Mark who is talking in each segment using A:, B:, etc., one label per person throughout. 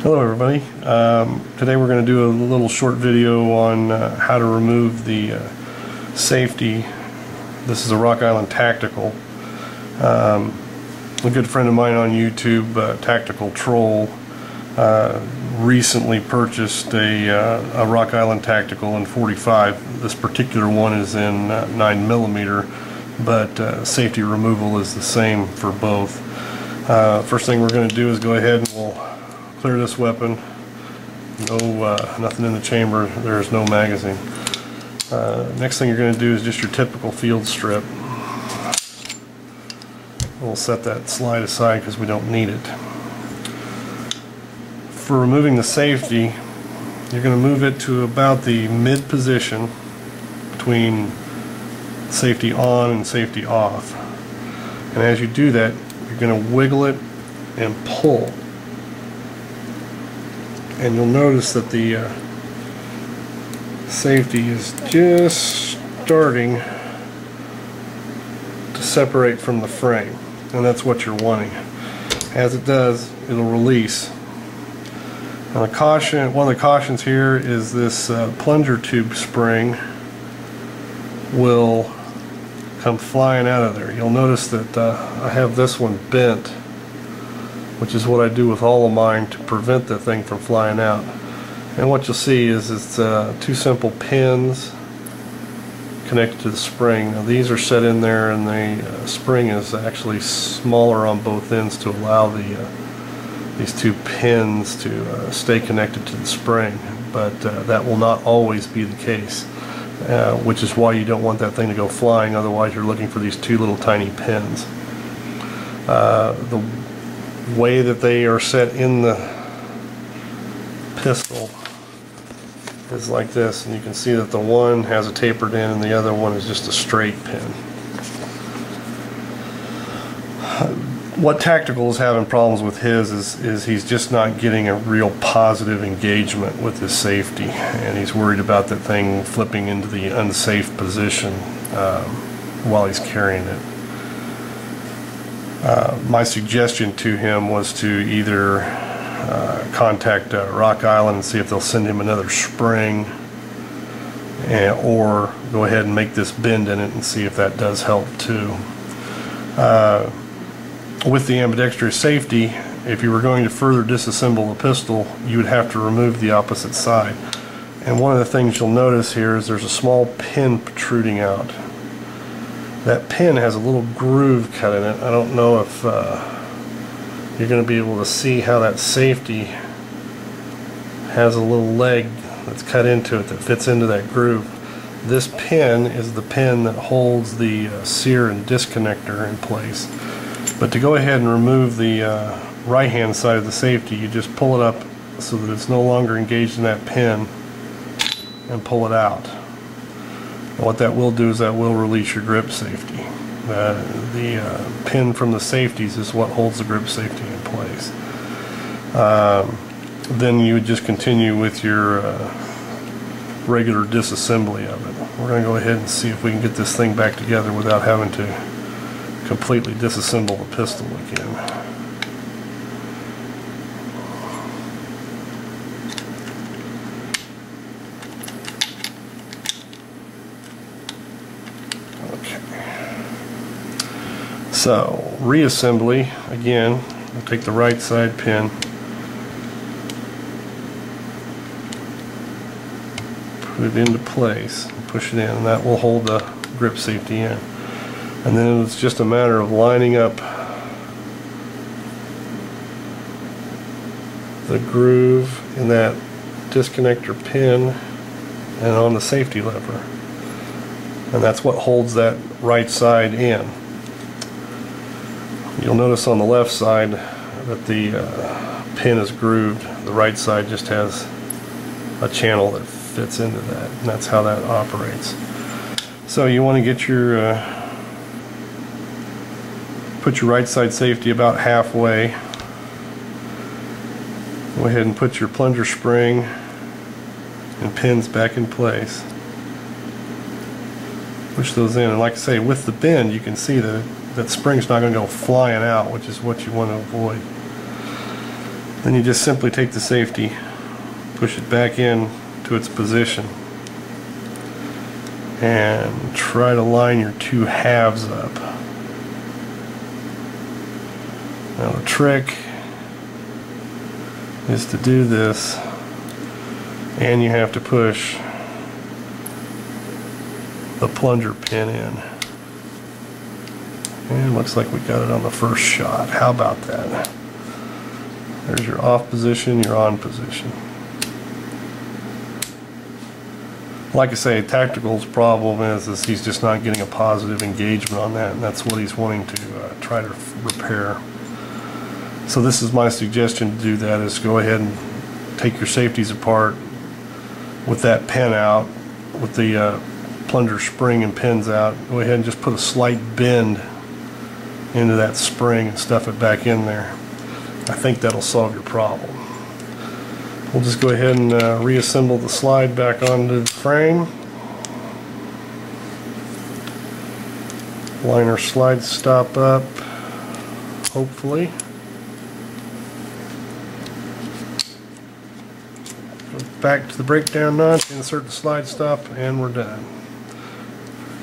A: Hello everybody. Today we're going to do a little short video on how to remove the safety. This is a Rock Island Tactical. A good friend of mine on YouTube, Tacticaltroll, recently purchased a Rock Island Tactical in 45. This particular one is in 9mm, but safety removal is the same for both. First thing we're going to do is go ahead and we'll clear this weapon. Nothing in the chamber. There's no magazine. Next thing you're going to do is just your typical field strip. We'll set that slide aside because we don't need it. For removing the safety, you're going to move it to about the mid position between safety on and safety off. And as you do that, you're going to wiggle it and pull. And you'll notice that the safety is just starting to separate from the frame, and that's what you're wanting. As it does, it'll release. Now one of the cautions here is this plunger tube spring will come flying out of there. You'll notice that I have this one bent, which is what I do with all of mine to prevent the thing from flying out. And what you'll see is it's two simple pins connected to the spring. Now these are set in there, and the spring is actually smaller on both ends to allow these two pins to stay connected to the spring, but that will not always be the case, which is why you don't want that thing to go flying. Otherwise you're looking for these two little tiny pins. The way that they are set in the pistol is like this, and you can see that the one has a tapered end and the other one is just a straight pin. What Tactical is having problems with his is he's just not getting a real positive engagement with his safety, and he's worried about that thing flipping into the unsafe position while he's carrying it. My suggestion to him was to either contact Rock Island and see if they'll send him another spring, or go ahead and make this bend in it and see if that does help too. With the ambidextrous safety, if you were going to further disassemble the pistol, you would have to remove the opposite side. And one of the things you'll notice here is there's a small pin protruding out. That pin has a little groove cut in it. I don't know if you're going to be able to see how that safety has a little leg that's cut into it that fits into that groove. This pin is the pin that holds the sear and disconnector in place. But to go ahead and remove the right hand side of the safety, you just pull it up so that it's no longer engaged in that pin and pull it out. What that will do is that will release your grip safety. The pin from the safeties is what holds the grip safety in place. Then you would just continue with your regular disassembly of it. We're going to go ahead and see if we can get this thing back together without having to completely disassemble the pistol again. So, reassembly, again, we'll take the right side pin, put it into place, and push it in, and that will hold the grip safety in. And then it's just a matter of lining up the groove in that disconnector pin and on the safety lever. And that's what holds that right side in. You'll notice on the left side that the pin is grooved. The right side just has a channel that fits into that, and that's how that operates. So you want to get your put your right side safety about halfway. Go ahead and put your plunger spring and pins back in place. Push those in, and like I say, with the bend you can see that that spring's not going to go flying out, which is what you want to avoid. Then you just simply take the safety, push it back in to its position, and try to line your two halves up. Now the trick is to do this, and you have to push the plunger pin in. And looks like we got it on the first shot. How about that? There's your off position, your on position. Like I say, Tactical's problem is he's just not getting a positive engagement on that, and that's what he's wanting to try to repair. So this is my suggestion to do that, is go ahead and take your safeties apart with that pin out, with the plunger spring and pins out. Go ahead and just put a slight bend into that spring and stuff it back in there. I think that'll solve your problem. We'll just go ahead and reassemble the slide back onto the frame. Line our slide stop up, hopefully. Go back to the breakdown notch, insert the slide stop, and we're done.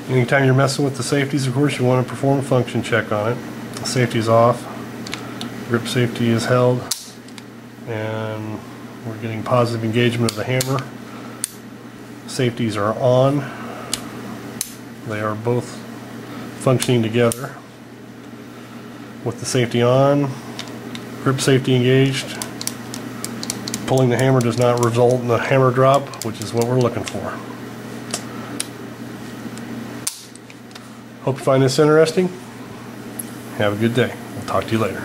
A: Anytime you're messing with the safeties, of course, you want to perform a function check on it. The safety is off, grip safety is held, and we're getting positive engagement of the hammer. Safeties are on. They are both functioning together. With the safety on, grip safety engaged, pulling the hammer does not result in a hammer drop, which is what we're looking for. Hope you find this interesting. Have a good day. We'll talk to you later.